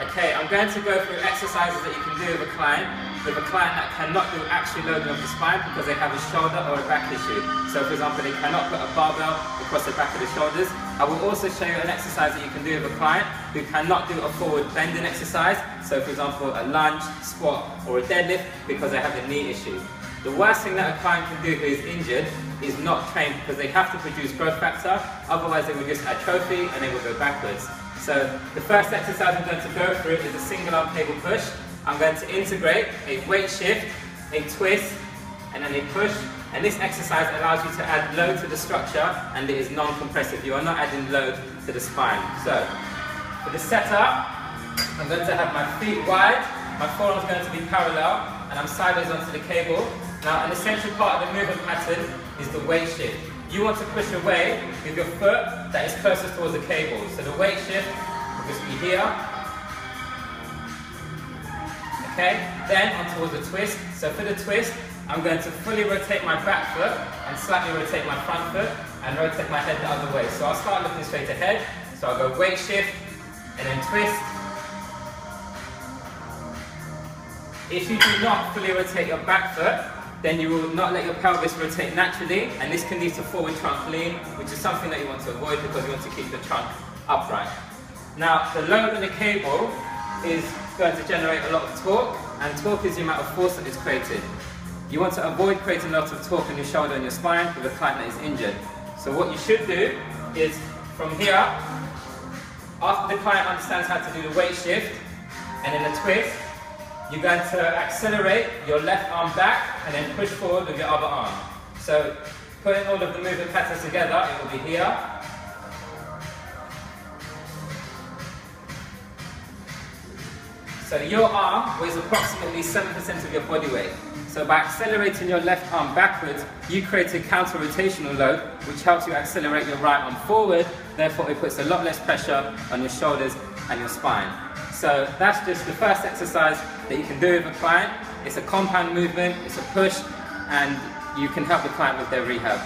Okay, I'm going to go through exercises that you can do with a client that cannot do actually loading of the spine because they have a shoulder or a back issue. So for example, they cannot put a barbell across the back of the shoulders. I will also show you an exercise that you can do with a client who cannot do a forward bending exercise. So for example, a lunge, squat or a deadlift because they have a knee issue. The worst thing that a client can do who is injured is not train because they have to produce growth factor, otherwise they will just atrophy and they will go backwards. So the first exercise I'm going to go through is a single arm cable push. I'm going to integrate a weight shift, a twist, and then a push. And this exercise allows you to add load to the structure and it is non-compressive. You are not adding load to the spine. So for the setup, I'm going to have my feet wide, my forearm is going to be parallel, and I'm sideways onto the cable. Now an essential part of the movement pattern is the weight shift. You want to push away with your foot that is closest towards the cable. So the weight shift will just be here. Okay, then on towards the twist. So for the twist, I'm going to fully rotate my back foot and slightly rotate my front foot and rotate my head the other way. So I'll start looking straight ahead. So I'll go weight shift and then twist. If you do not fully rotate your back foot, then you will not let your pelvis rotate naturally, and this can lead to forward trunk lean, which is something that you want to avoid because you want to keep the trunk upright. Now, the load on the cable is going to generate a lot of torque, and torque is the amount of force that is created. You want to avoid creating a lot of torque in your shoulder and your spine with a client that is injured. So what you should do is, from here, after the client understands how to do the weight shift, and then the twist, you're going to accelerate your left arm back and then push forward with your other arm. So putting all of the movement patterns together, it will be here. So your arm weighs approximately 7% of your body weight. So by accelerating your left arm backwards, you create a counter-rotational load which helps you accelerate your right arm forward, therefore it puts a lot less pressure on your shoulders and your spine. So that's just the first exercise that you can do with a client. It's a compound movement, it's a push, and you can help the client with their rehab.